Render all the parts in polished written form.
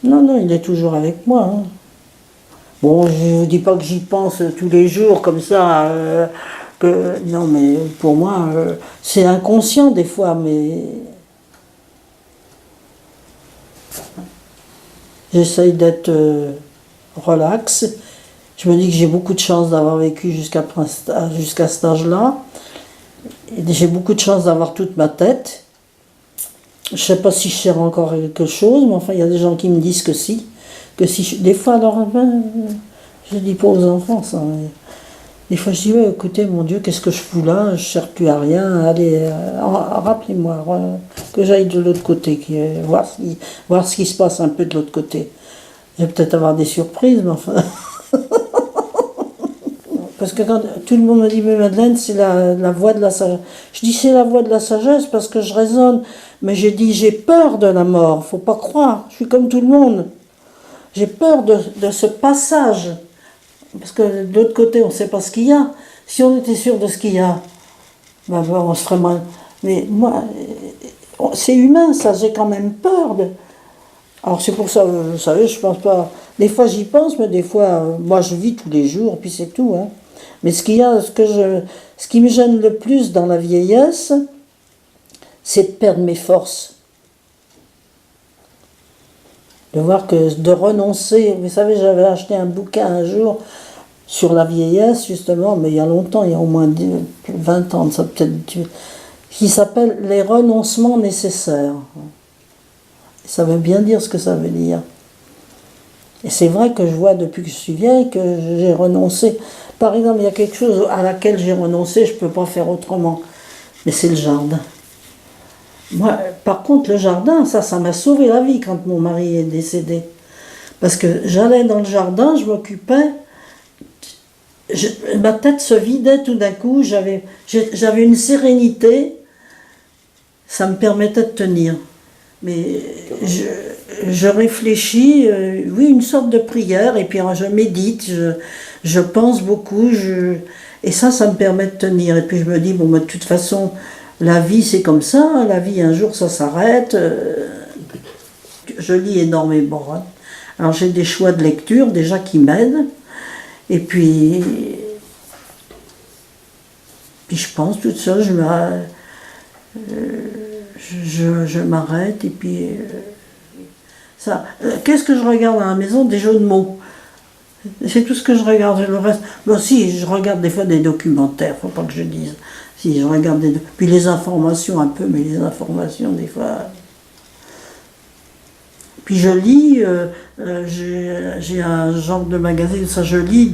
Non, non, il est toujours avec moi. Hein. Bon, je ne dis pas que j'y pense tous les jours comme ça. Non, mais pour moi, c'est inconscient des fois, mais j'essaye d'être relax. Je me dis que j'ai beaucoup de chance d'avoir vécu jusqu'à cet âge-là. Et j'ai beaucoup de chance d'avoir toute ma tête. Je ne sais pas si je sers encore quelque chose, mais enfin, il y a des gens qui me disent que si. Des fois, alors, je dis pas aux enfants ça. Des fois, je dis, ouais, écoutez, mon Dieu, qu'est-ce que je fous là? Je ne sers plus à rien. Allez, rappelez-moi que j'aille de l'autre côté, voir ce qui se passe un peu de l'autre côté. Je vais peut-être avoir des surprises, mais enfin. Parce que quand tout le monde me dit, mais Madeleine, c'est la voix de la sagesse. Je dis, c'est la voix de la sagesse parce que je raisonne. Mais j'ai dit, j'ai peur de la mort. Faut pas croire. Je suis comme tout le monde. J'ai peur de ce passage. Parce que de l'autre côté, on ne sait pas ce qu'il y a. Si on était sûr de ce qu'il y a, ben, on se ferait mal. Mais moi, c'est humain, ça. J'ai quand même peur de. Alors c'est pour ça, vous savez, je pense pas. Des fois j'y pense, mais des fois, moi je vis tous les jours, puis c'est tout. Hein. Mais ce qui me gêne le plus dans la vieillesse, c'est de perdre mes forces. De renoncer. Vous savez, j'avais acheté un bouquin un jour sur la vieillesse, justement, mais il y a longtemps, il y a au moins 20 ans, ça peut-être, qui s'appelle Les renoncements nécessaires. Ça veut bien dire ce que ça veut dire. Et c'est vrai que je vois depuis que je suis vieille que j'ai renoncé. Par exemple, il y a quelque chose à laquelle j'ai renoncé, je ne peux pas faire autrement. Mais c'est le jardin. Moi, par contre, le jardin, ça m'a sauvé la vie quand mon mari est décédé. Parce que j'allais dans le jardin, je m'occupais, ma tête se vidait tout d'un coup, j'avais une sérénité, ça me permettait de tenir. Mais je réfléchis, oui, une sorte de prière, et puis je médite, je pense beaucoup, et ça me permet de tenir. Et puis je me dis, bon, de toute façon, la vie c'est comme ça, la vie un jour ça s'arrête. Je lis énormément. Hein. Alors j'ai des choix de lecture déjà qui m'aident, et puis je pense toute seule, je m'arrête et puis ça. Qu'est-ce que je regarde à la maison? Des jeux de mots. C'est tout ce que je regarde. Le reste, bon, si je regarde des fois des documentaires, faut pas que je dise. Si je regarde puis les informations un peu, mais les informations des fois. Puis je lis. J'ai un genre de magazine, ça je lis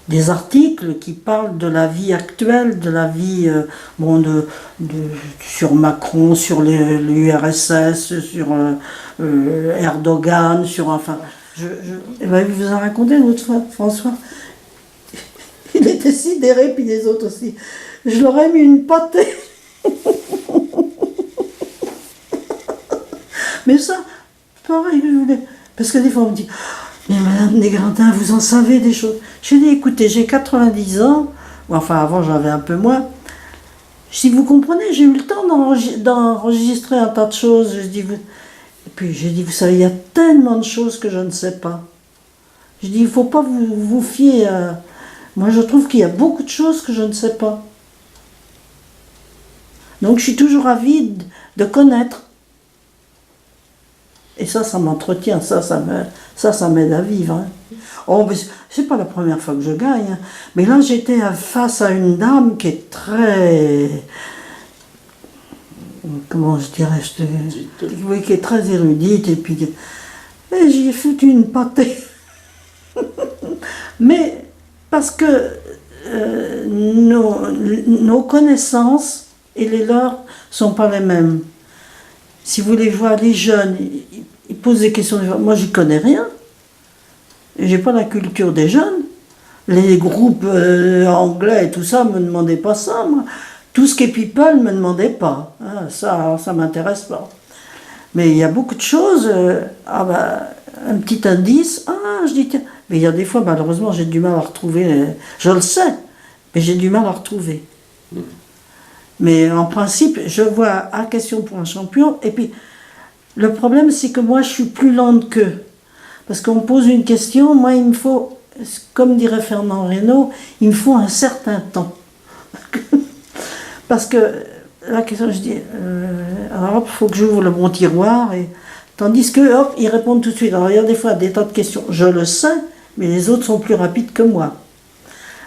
des articles qui parlent de la vie actuelle, de la vie sur Macron, sur l'URSS, sur Erdogan, sur enfin. Il vous a raconté l'autre fois, François. Il était sidéré, puis les autres aussi. Je leur ai mis une pâtée. Mais ça, pareil, parce que des fois on me dit, mais Madame Négrandin, vous en savez des choses. J'ai dit, écoutez, j'ai 90 ans, enfin avant j'avais un peu moins. Je dis, vous comprenez, j'ai eu le temps d'enregistrer un tas de choses. Et puis j'ai dit, vous savez, il y a tellement de choses que je ne sais pas. Je dis, il ne faut pas vous fier à... Moi je trouve qu'il y a beaucoup de choses que je ne sais pas. Donc je suis toujours avide de connaître. Et ça m'entretient, ça m'aide à vivre. Hein. Oh, mais c'est pas la première fois que je gagne. Hein. Mais là, j'étais face à une dame qui est très... Comment je dirais oui, qui est très érudite. Et puis j'y ai foutu une pâtée. Mais parce que nos connaissances et les leurs sont pas les mêmes. Si vous les voyez, les jeunes, ils posent des questions. Moi, j'y connais rien. J'ai pas la culture des jeunes. Les groupes anglais et tout ça me demandaient pas ça. Moi. Tout ce qui est people me demandait pas. Hein, ça m'intéresse pas. Mais il y a beaucoup de choses. Un petit indice. Je dis tiens. Mais il y a des fois, malheureusement, j'ai du mal à retrouver. Je le sais, mais j'ai du mal à retrouver. Mais en principe, je vois à question pour un champion. Et puis, le problème, c'est que moi, je suis plus lente qu'eux. Parce qu'on me pose une question, moi, il me faut, comme dirait Fernand Reynaud, il me faut un certain temps. Parce que la question, je dis, alors hop, il faut que j'ouvre le bon tiroir. Tandis que, hop, ils répondent tout de suite. Alors, il y a des fois des tas de questions, je le sais, mais les autres sont plus rapides que moi.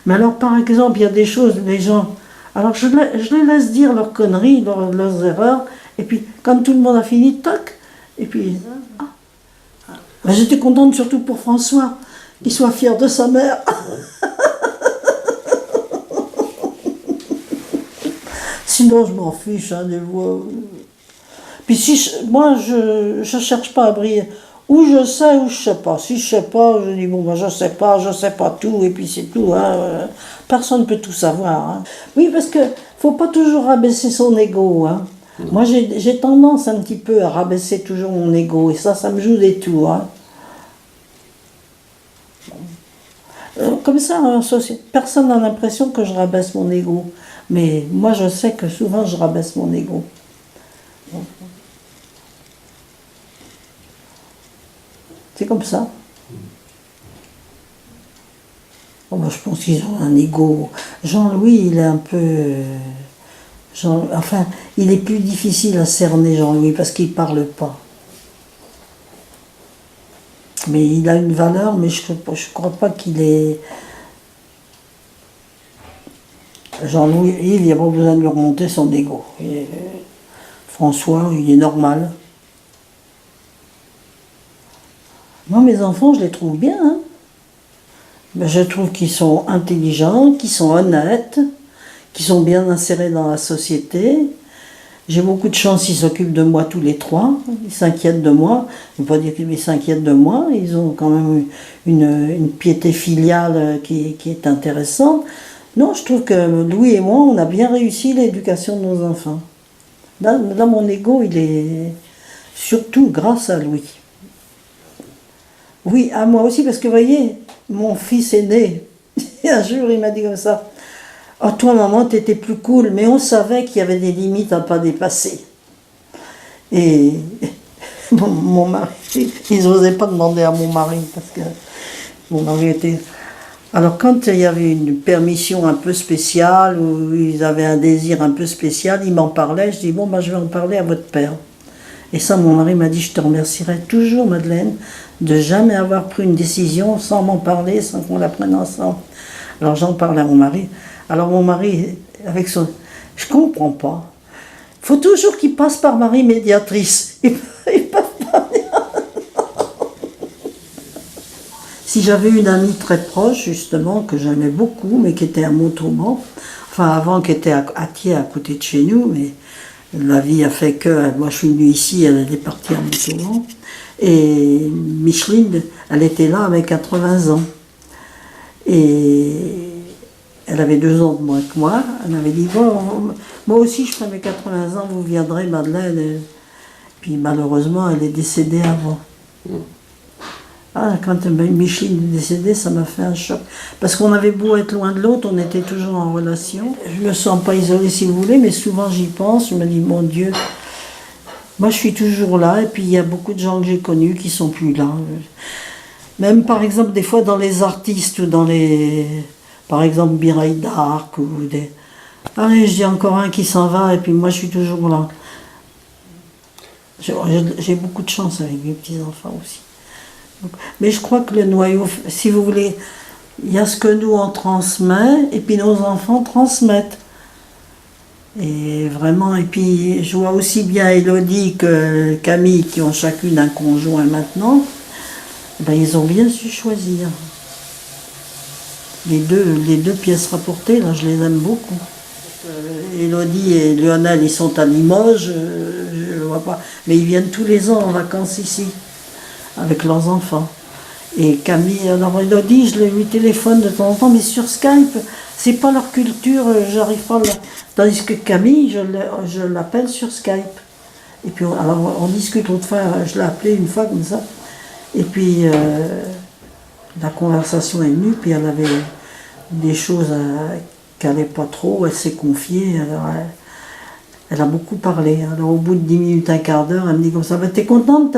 Mais alors, par exemple, il y a des choses, les gens... Alors, je les laisse dire leurs conneries, leurs erreurs, et puis, quand tout le monde a fini, toc, et puis... Ah. Ben, j'étais contente surtout pour François, qu'il soit fier de sa mère. Sinon, je m'en fiche, hein, des voix. Puis si moi, je cherche pas à briller. Ou je sais, ou je sais pas. Si je sais pas, je dis bon, ben, je sais pas tout, et puis c'est tout. Hein. Personne ne peut tout savoir. Hein. Oui, parce que faut pas toujours rabaisser son ego. Hein. Moi, j'ai tendance un petit peu à rabaisser toujours mon ego, et ça me joue des tours. Hein. Comme ça, hein, personne n'a l'impression que je rabaisse mon ego. Mais moi, je sais que souvent, je rabaisse mon ego. C'est comme ça. Oh, ben, je pense qu'ils ont un ego. Jean-Louis, il est un peu... enfin, il est plus difficile à cerner, Jean-Louis, parce qu'il ne parle pas. Mais il a une valeur, mais je ne crois pas qu'il est... Jean-Louis, il n'y a pas besoin de lui remonter son ego. François, il est normal. Moi, mes enfants, je les trouve bien. Hein. Ben, je trouve qu'ils sont intelligents, qu'ils sont honnêtes, qu'ils sont bien insérés dans la société. J'ai beaucoup de chance, ils s'occupent de moi tous les trois. Ils s'inquiètent de moi. Je ne veux pas dire qu'ils s'inquiètent de moi. Ils ont quand même une piété filiale qui est intéressante. Non, je trouve que Louis et moi, on a bien réussi l'éducation de nos enfants. Là, mon ego, il est surtout grâce à Louis. Oui, à moi aussi, parce que vous voyez, mon fils aîné, un jour, il m'a dit comme ça, « Oh, toi, maman, t'étais plus cool, mais on savait qu'il y avait des limites à ne pas dépasser. » Et mon mari, ils n'osaient pas demander à mon mari, parce que mon mari était... Alors, quand il y avait une permission un peu spéciale, ou ils avaient un désir un peu spécial, ils m'en parlaient, je dis, bon, ben, je vais en parler à votre père. Et ça, mon mari m'a dit, je te remercierai toujours, Madeleine, de jamais avoir pris une décision sans m'en parler, sans qu'on la prenne ensemble. Alors j'en parlais à mon mari. Alors mon mari, avec son... Je comprends pas. Il faut toujours qu'il passe par Marie médiatrice. Il peut pas venir. Si j'avais une amie très proche, justement, que j'aimais beaucoup, mais qui était à Montauban, enfin avant, qui était à Thiers, à côté de chez nous, mais la vie a fait que, moi je suis venue ici, elle est partie à Montauban. Et Micheline, elle était là avec 80 ans. Et elle avait 2 ans de moins que moi. Elle m'avait dit, bon, moi aussi je ferai mes 80 ans, vous viendrez, Madeleine. Puis malheureusement, elle est décédée avant. Ah, quand Micheline est décédée, ça m'a fait un choc. Parce qu'on avait beau être loin de l'autre, on était toujours en relation. Je me sens pas isolée si vous voulez, mais souvent j'y pense, je me dis, mon Dieu, moi je suis toujours là, et puis il y a beaucoup de gens que j'ai connus qui sont plus là. Même par exemple, des fois dans les artistes, ou dans les... Par exemple, Mireille d'Arc, ou des... Allez, je dis encore un qui s'en va, et puis moi je suis toujours là. J'ai beaucoup de chance avec mes petits-enfants aussi. Mais je crois que le noyau, si vous voulez, il y a ce que nous on transmet, et puis nos enfants transmettent. Et vraiment, et puis je vois aussi bien Élodie que Camille, qui ont chacune un conjoint maintenant, ben, ils ont bien su choisir. Les deux pièces rapportées, là, je les aime beaucoup. Élodie et Lionel, ils sont à Limoges, je ne vois pas, mais ils viennent tous les ans en vacances ici, avec leurs enfants. Et Camille, alors Élodie, je lui téléphone de temps en temps, mais sur Skype, c'est pas leur culture, j'arrive pas à... Tandis que Camille, je l'appelle sur Skype. Et puis, alors on discute, l'autre fois, je l'ai appelée une fois comme ça. Et puis, la conversation est venue, puis elle avait des choses qu'elle n'allait pas trop, elle s'est confiée. Alors, Elle a beaucoup parlé. Alors au bout de 10 minutes, un quart d'heure, elle me dit comme ça, ben, t'es contente,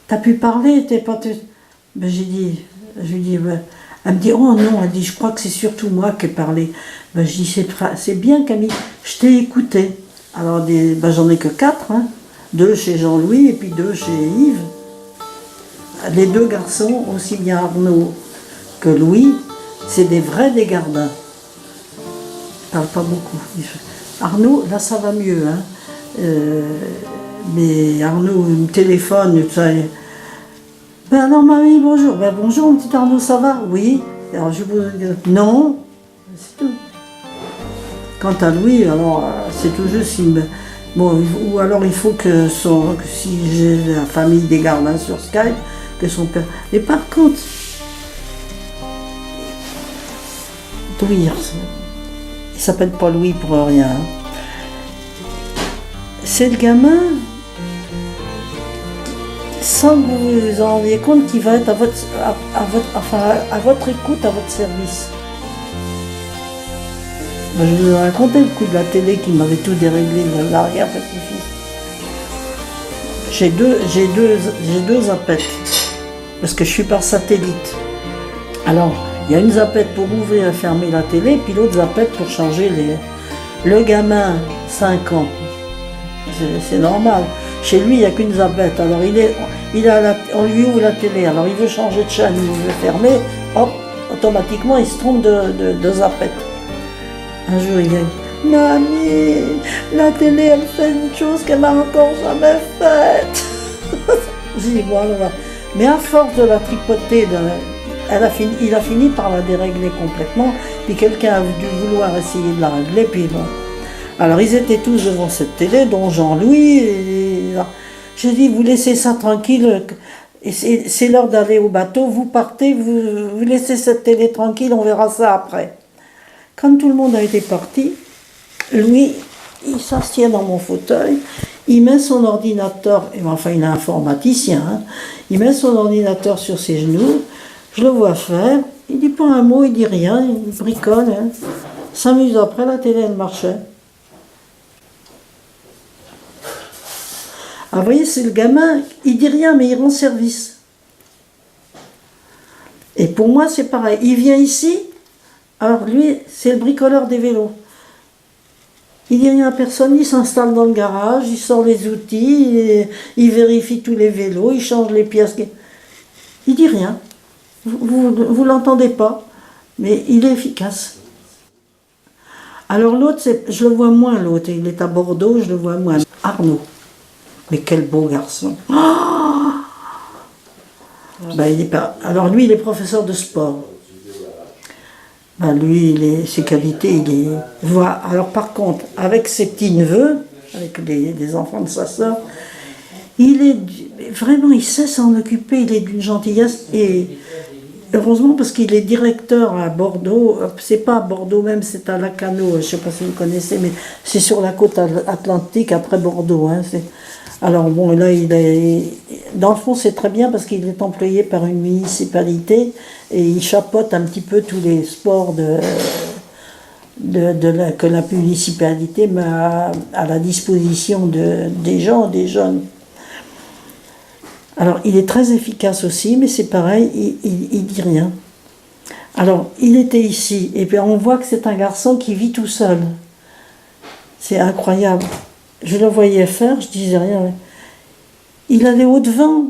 t'as pu parler, t'es pas... Ben, je lui dis, ben, elle me dit, oh non, elle dit, je crois que c'est surtout moi qui ai parlé. Ben, je dis, c'est bien Camille, je t'ai écouté. Alors ben, j'en ai que 4, hein. 2 chez Jean-Louis et puis 2 chez Yves. Les 2 garçons, aussi bien Arnaud que Louis, c'est des vrais dégardins. Ils parlent pas beaucoup. Arnaud, là ça va mieux, hein. Mais Arnaud il me téléphone, tout ça. Ben alors mamie, bonjour. Ben bonjour, mon petit Arnaud, ça va? Oui. Alors je vous non, c'est tout. Quant à Louis, alors c'est tout juste bon, ou alors il faut que si j'ai la famille des Gardins sur Skype, que son père. Mais par contre, Louis, il s'appelle pas Louis pour rien. Hein. C'est le gamin, sans que vous vous en rendiez compte, qui va être à votre écoute, à votre service. Ben, je vous ai raconté le coup de la télé qui m'avait tout déréglé de l'arrière-petit-fils. J'ai deux zapettes, parce que je suis par satellite. Alors, il y a une zapette pour ouvrir et fermer la télé, puis l'autre zapette pour changer le gamin, 5 ans. C'est normal. Chez lui, il n'y a qu'une zapette. Alors, on lui ouvre la télé. Alors, il veut changer de chaîne, il veut fermer. Hop, automatiquement, il se trompe de zapette. Un jour, il dit, mamie, la télé, elle fait une chose qu'elle m'a encore jamais faite. J'ai dit, bon, alors, mais à force de la tripoter, il a fini par la dérégler complètement, puis quelqu'un a dû vouloir essayer de la régler, puis bon. Alors ils étaient tous devant cette télé, dont Jean-Louis, j'ai dit, vous laissez ça tranquille, c'est l'heure d'aller au bateau, vous partez, vous laissez cette télé tranquille, on verra ça après. Quand tout le monde a été parti, Louis, il s'assied dans mon fauteuil, il met son ordinateur, enfin il est informaticien, hein, il met son ordinateur sur ses genoux, je le vois faire, il dit pas un mot, il dit rien, il bricole, hein. 5 minutes après, la télé elle marchait. Ah, vous voyez, c'est le gamin, il dit rien, mais il rend service. Et pour moi, c'est pareil. Il vient ici, alors lui, c'est le bricoleur des vélos. Il dit rien à personne, il s'installe dans le garage, il sort les outils, il vérifie tous les vélos, il change les pièces. Il dit rien. Vous l'entendez pas, mais il est efficace. Alors l'autre, je le vois moins, l'autre. Il est à Bordeaux, je le vois moins. Arnaud. Mais quel beau garçon. Oh ben, alors lui, il est professeur de sport. Ben, lui, ses qualités, il est... Voilà. Alors par contre, avec ses petits-neveux, avec les enfants de sa sœur, vraiment, il sait s'en occuper, il est d'une gentillesse. Et heureusement, parce qu'il est directeur à Bordeaux, c'est pas à Bordeaux même, c'est à Lacanau, je ne sais pas si vous connaissez, mais c'est sur la côte atlantique après Bordeaux. Hein, alors bon, là, dans le fond, c'est très bien parce qu'il est employé par une municipalité et il chapeaute un petit peu tous les sports que la municipalité met à la disposition des gens, des jeunes. Alors, il est très efficace aussi, mais c'est pareil, il dit rien. Alors, il était ici, et puis on voit que c'est un garçon qui vit tout seul. C'est incroyable. Je le voyais faire, je disais rien. Il allait au-devant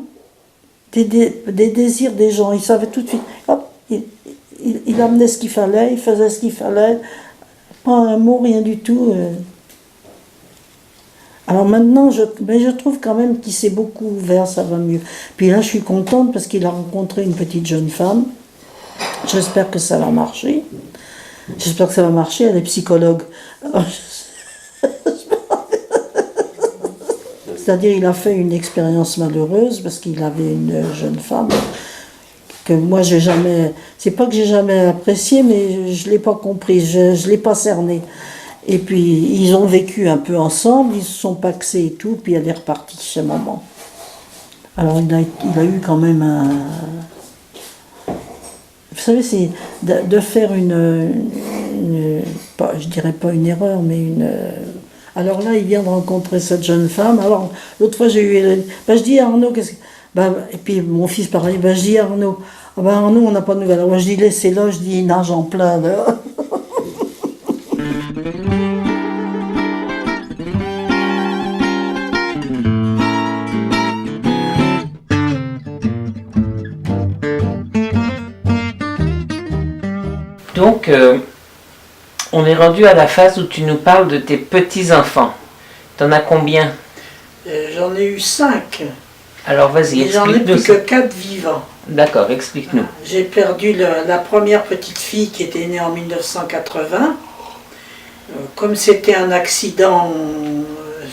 des désirs des gens. Il savait tout de suite. Hop, il amenait ce qu'il fallait, il faisait ce qu'il fallait. Pas un mot, rien du tout. Alors maintenant, mais je trouve quand même qu'il s'est beaucoup ouvert, ça va mieux. Puis là, je suis contente parce qu'il a rencontré une petite jeune femme. J'espère que ça va marcher. J'espère que ça va marcher, elle est psychologue. Alors, c'est-à-dire, il a fait une expérience malheureuse parce qu'il avait une jeune femme que moi, j'ai jamais... C'est pas que j'ai jamais appréciée, mais je l'ai pas compris, je l'ai pas cernée. Et puis, ils ont vécu un peu ensemble, ils se sont pacsés et tout, puis elle est repartie chez maman. Alors, il a eu quand même un... Vous savez, c'est de faire une je dirais pas une erreur, mais une... Alors là, il vient de rencontrer cette jeune femme. Alors, l'autre fois, j'ai eu... je dis à Arnaud, qu'est-ce que... et puis mon fils, pareil, je dis à Arnaud, Arnaud, on n'a pas de nouvelles. Alors, je dis, laissez-le, je dis, il nage en plein, là. Donc, on est rendu à la phase où tu nous parles de tes petits-enfants. T'en as combien? J'en ai eu 5. Alors vas-y, explique-nous. J'en ai plus que 4 vivants. D'accord, explique-nous. J'ai perdu la première petite fille qui était née en 1980. Comme c'était un accident,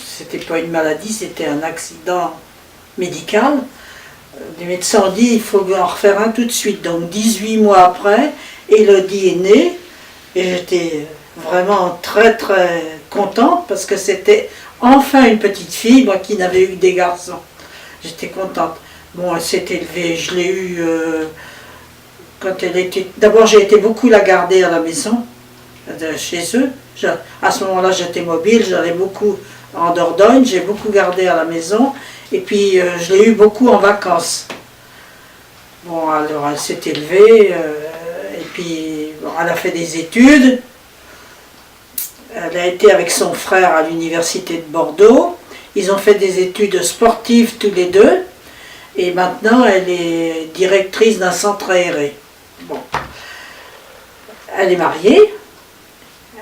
c'était pas une maladie, c'était un accident médical. Les médecins ont dit il faut en refaire un tout de suite. Donc 18 mois après, Elodie est née et j'étais vraiment très très contente parce que c'était enfin une petite fille, moi qui n'avais eu que des garçons. J'étais contente. Bon, elle s'est élevée, je l'ai eue quand elle était... D'abord j'ai été beaucoup la garder à la maison, chez eux. À ce moment-là j'étais mobile, j'allais beaucoup en Dordogne, j'ai beaucoup gardé à la maison. Et puis je l'ai eu beaucoup en vacances. Bon, alors elle s'est élevée, et puis bon, elle a fait des études. Elle a été avec son frère à l'université de Bordeaux. Ils ont fait des études sportives tous les deux. Et maintenant elle est directrice d'un centre aéré. Bon. Elle est mariée.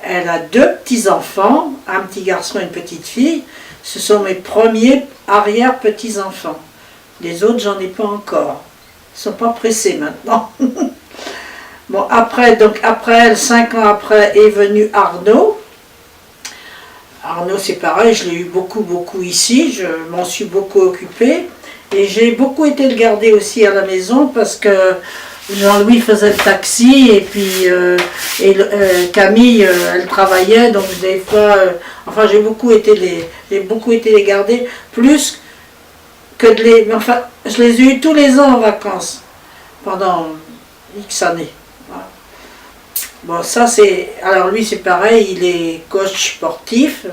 Elle a 2 petits-enfants, un petit garçon et une petite fille. Ce sont mes premiers arrière-petits-enfants. Les autres, j'en ai pas encore. Ils ne sont pas pressés maintenant. Bon, après elle, 5 ans après, est venu Arnaud. Arnaud, c'est pareil, je l'ai eu beaucoup ici. Je m'en suis beaucoup occupée. Et j'ai beaucoup été le garder aussi à la maison parce que Jean-Louis faisait le taxi et puis Camille, elle travaillait, donc des fois, enfin j'ai beaucoup été les garder, plus que de les... Mais enfin, je les ai eus tous les ans en vacances, pendant X années. Voilà. Bon, ça c'est... Alors lui c'est pareil, il est coach sportif,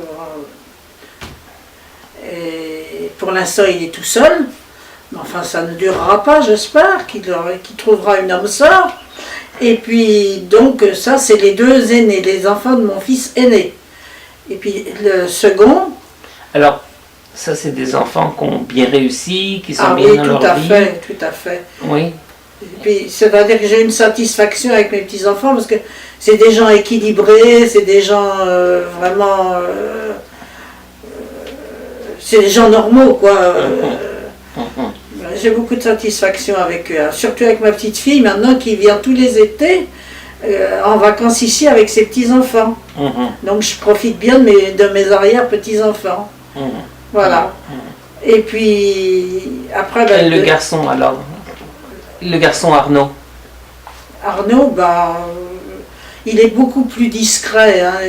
et pour l'instant il est tout seul. Enfin, ça ne durera pas, j'espère, qu'il trouvera une âme sœur. Et puis, donc, ça, c'est les 2 aînés, les enfants de mon fils aîné. Et puis, le second... Alors, ça, c'est des enfants qui ont bien réussi, qui sont bien dans leur vie. Tout à fait. Oui. Et puis, c'est-à-dire que j'ai une satisfaction avec mes petits-enfants, parce que c'est des gens équilibrés, c'est des gens vraiment... c'est des gens normaux, quoi. J'ai beaucoup de satisfaction avec eux, surtout avec ma petite fille maintenant qui vient tous les étés en vacances ici avec ses petits-enfants. Donc je profite bien de mes arrière-petits-enfants. Voilà. Et puis après... Et le garçon alors? Le garçon Arnaud? Arnaud, il est beaucoup plus discret. Hein,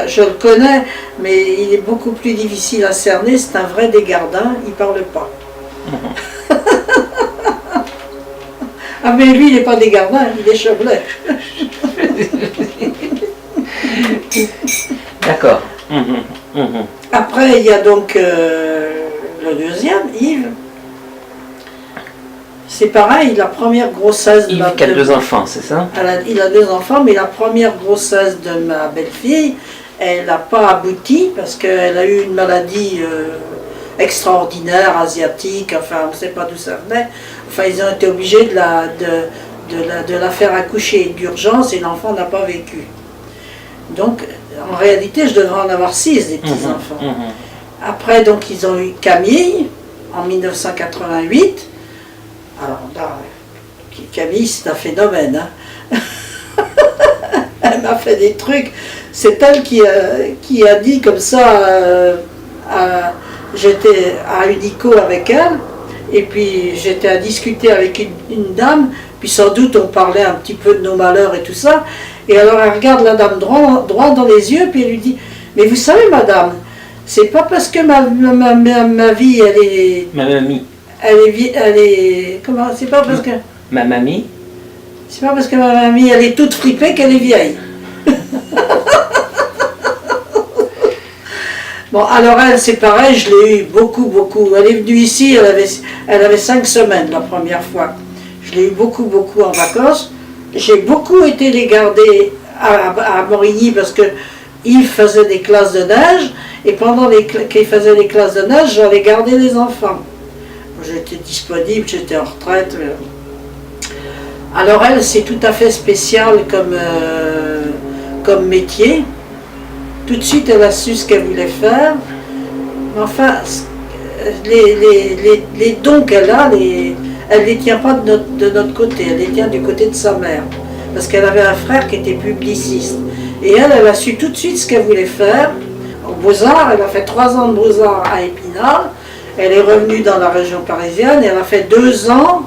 je le connais, mais il est beaucoup plus difficile à cerner. C'est un vrai dégardin, il ne parle pas. Ah mais lui il n'est pas dégardin, il est Chevlet. D'accord. Après il y a donc le deuxième, Yves. C'est pareil, la première grossesse de Yves qui a 2 enfants, c'est ça? Il a 2 enfants, mais la première grossesse de ma belle-fille, elle n'a pas abouti parce qu'elle a eu une maladie extraordinaire, asiatique, enfin on ne sait pas d'où ça venait. Enfin ils ont été obligés de la faire accoucher d'urgence et l'enfant n'a pas vécu. Donc en réalité je devrais en avoir 6 des petits-enfants. Après donc ils ont eu Camille en 1988. Alors là, Camille c'est un phénomène. Hein. Elle m'a fait des trucs. C'est elle qui a dit comme ça... J'étais à Unico avec elle, et puis j'étais à discuter avec une dame, puis sans doute on parlait un petit peu de nos malheurs et tout ça, et alors elle regarde la dame droit dans les yeux, puis elle lui dit « Mais vous savez madame, c'est pas parce que ma vie, elle est... Ma mamie. Elle est... Comment? C'est pas parce que... Ma mamie. C'est pas parce que ma mamie, elle est toute fripée qu'elle est vieille. Bon, alors elle, c'est pareil, je l'ai eu beaucoup, beaucoup. Elle est venue ici, elle avait 5 semaines la première fois. Je l'ai eu beaucoup, beaucoup en vacances. J'ai beaucoup été les garder à Morigny parce que Yves faisait des classes de neige et pendant qu'il faisait les classes de neige, j'allais garder les enfants. J'étais disponible, j'étais en retraite. Alors elle, c'est tout à fait spécial comme métier. Tout de suite, elle a su ce qu'elle voulait faire. Mais enfin, les dons qu'elle a, elle ne les tient pas de notre côté, elle les tient du côté de sa mère. Parce qu'elle avait un frère qui était publiciste. Et elle a su tout de suite ce qu'elle voulait faire. Au Beaux-Arts, elle a fait 3 ans de Beaux-Arts à Épinal. Elle est revenue dans la région parisienne et elle a fait 2 ans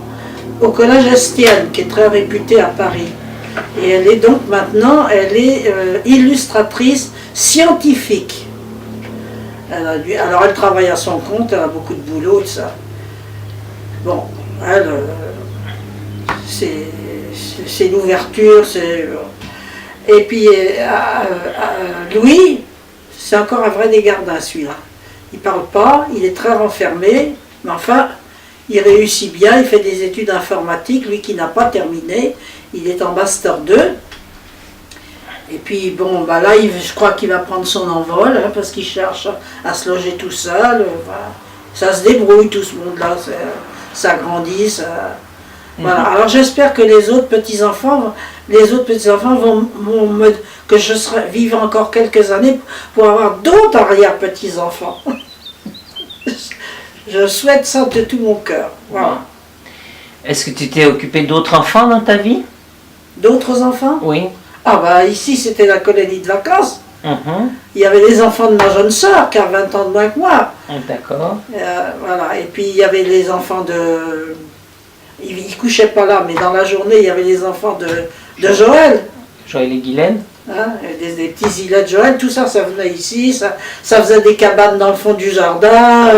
au collège Estienne, qui est très réputé à Paris. Et elle est donc maintenant, elle est illustratrice scientifique. Alors elle travaille à son compte, elle a beaucoup de boulot et ça. Bon, elle, c'est l'ouverture, et puis Louis, c'est encore un vrai dégardin celui-là. Il ne parle pas, il est très renfermé, mais enfin, il réussit bien, il fait des études informatiques, lui qui n'a pas terminé, il est en Master 2. Et puis bon, bah là, je crois qu'il va prendre son envol, hein, parce qu'il cherche à se loger tout seul. Voilà. Ça se débrouille tout ce monde-là, ça grandit. Voilà. Alors j'espère que les autres petits-enfants vont que je serai vivre encore quelques années pour avoir d'autres arrière-petits-enfants. Je souhaite ça de tout mon cœur. Voilà. Est-ce que tu t'es occupé d'autres enfants dans ta vie? D'autres enfants? Oui. Ah bah ici c'était la colonie de vacances. Mhm. Il y avait les enfants de ma jeune sœur qui a 20 ans de moins que moi. D'accord. Voilà. Et puis il y avait les enfants de... Ils ne couchaient pas là, mais dans la journée il y avait les enfants de Joël. Joël et Guylaine. Hein, des petits îlets de Joël, tout ça, ça venait ici, ça faisait des cabanes dans le fond du jardin.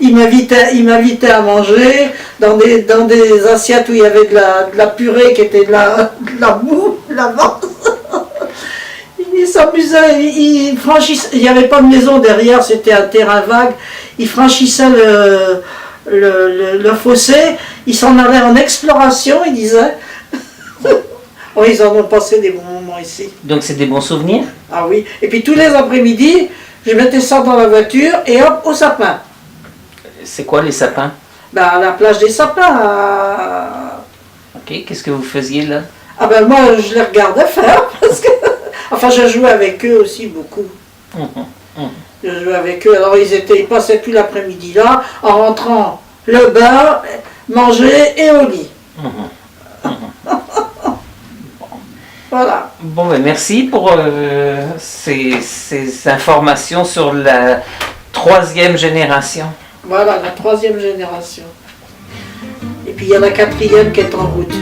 Il m'invitait à manger dans des assiettes où il y avait de la purée qui était de la boue, de la vente. Il s'amusait, il franchissait, il n'y avait pas de maison derrière, c'était un terrain vague. Il franchissait le fossé, il s'en allait en exploration, il disait. Oh, ils en ont passé des bons moments ici. Donc c'est des bons souvenirs? Ah oui, et puis tous les après-midi, je mettais ça dans la voiture et hop, au sapin. C'est quoi les sapins? Ben, à la plage des sapins. Ok, qu'est-ce que vous faisiez là? Ah ben moi, je les regardais faire, parce que... Enfin, je jouais avec eux aussi beaucoup. Je jouais avec eux, alors ils passaient tout l'après-midi là, en rentrant le bain, manger et au lit. Voilà. Bon, ben merci pour ces informations sur la 3e génération. Voilà, la 3e génération. Et puis il y a la 4e qui est en route.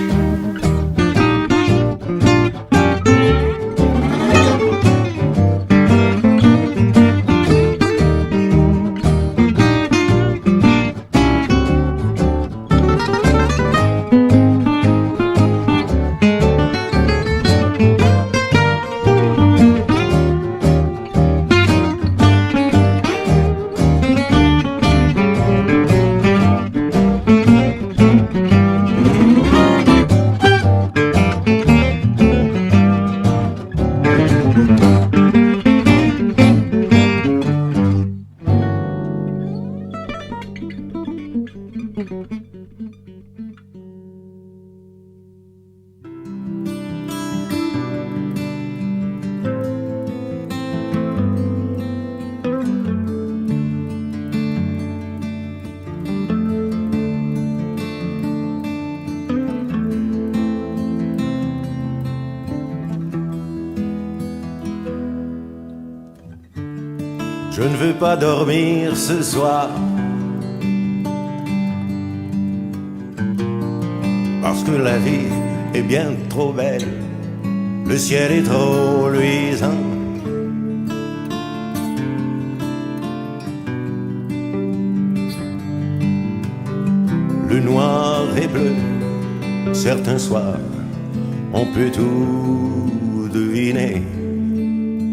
Je ne veux pas dormir ce soir, parce que la vie est bien trop belle, le ciel est trop luisant. Le noir et bleu, certains soirs, on peut tout deviner,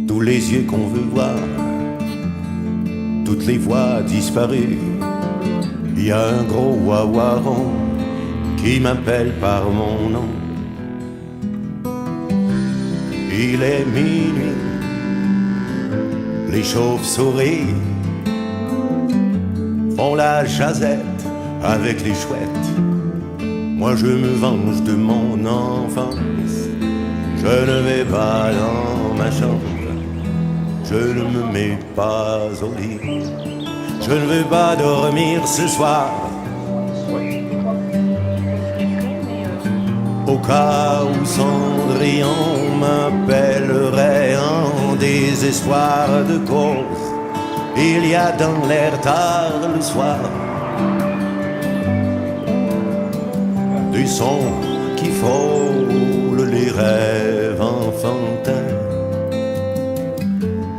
tous les yeux qu'on veut voir. toutes les voix disparues. Il y a un gros wawaron qui m'appelle par mon nom. Il est minuit, les chauves-souris font la jazette avec les chouettes. Moi je me venge de mon enfance. Je ne vais pas dans ma chambre, je ne me mets pas au lit. Je ne veux pas dormir ce soir, au cas où Cendrillon m'appellerait en désespoir de cause. Il y a dans l'air tard le soir du son qui frôle les rêves enfantins.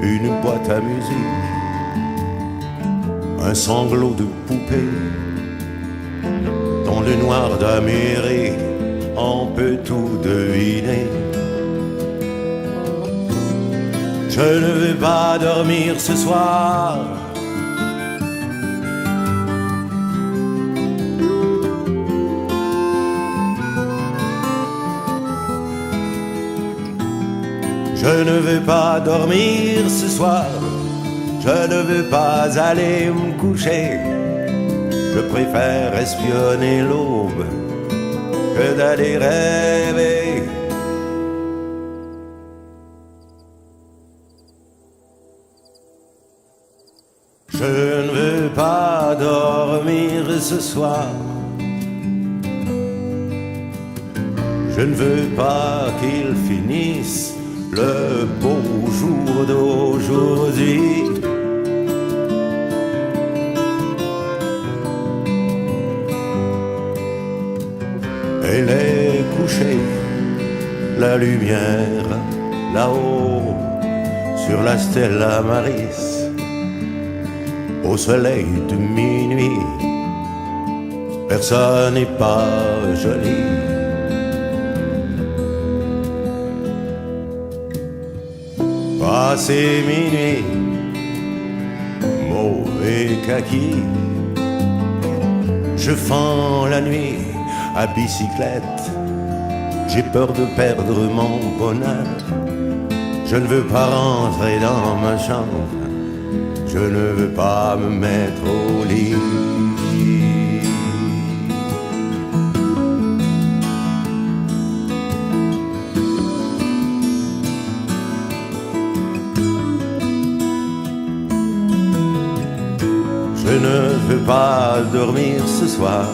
Une boîte à musique, un sanglot de poupée. Dans le noir d'Amérique, on peut tout deviner. Je ne veux pas dormir ce soir, je ne veux pas dormir ce soir, je ne veux pas aller me coucher. Je préfère espionner l'aube que d'aller rêver. Je ne veux pas dormir ce soir, je ne veux pas qu'il finisse le beau jour d'aujourd'hui. Elle est couchée, la lumière là-haut sur la Stella Maris, au soleil de minuit. Personne n'est pas joli. Passé minuit, mauvais kaki, je fends la nuit à bicyclette. J'ai peur de perdre mon bonheur. Je ne veux pas rentrer dans ma chambre, je ne veux pas me mettre au lit. Je ne veux pas dormir ce soir.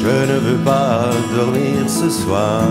Je ne veux pas dormir ce soir.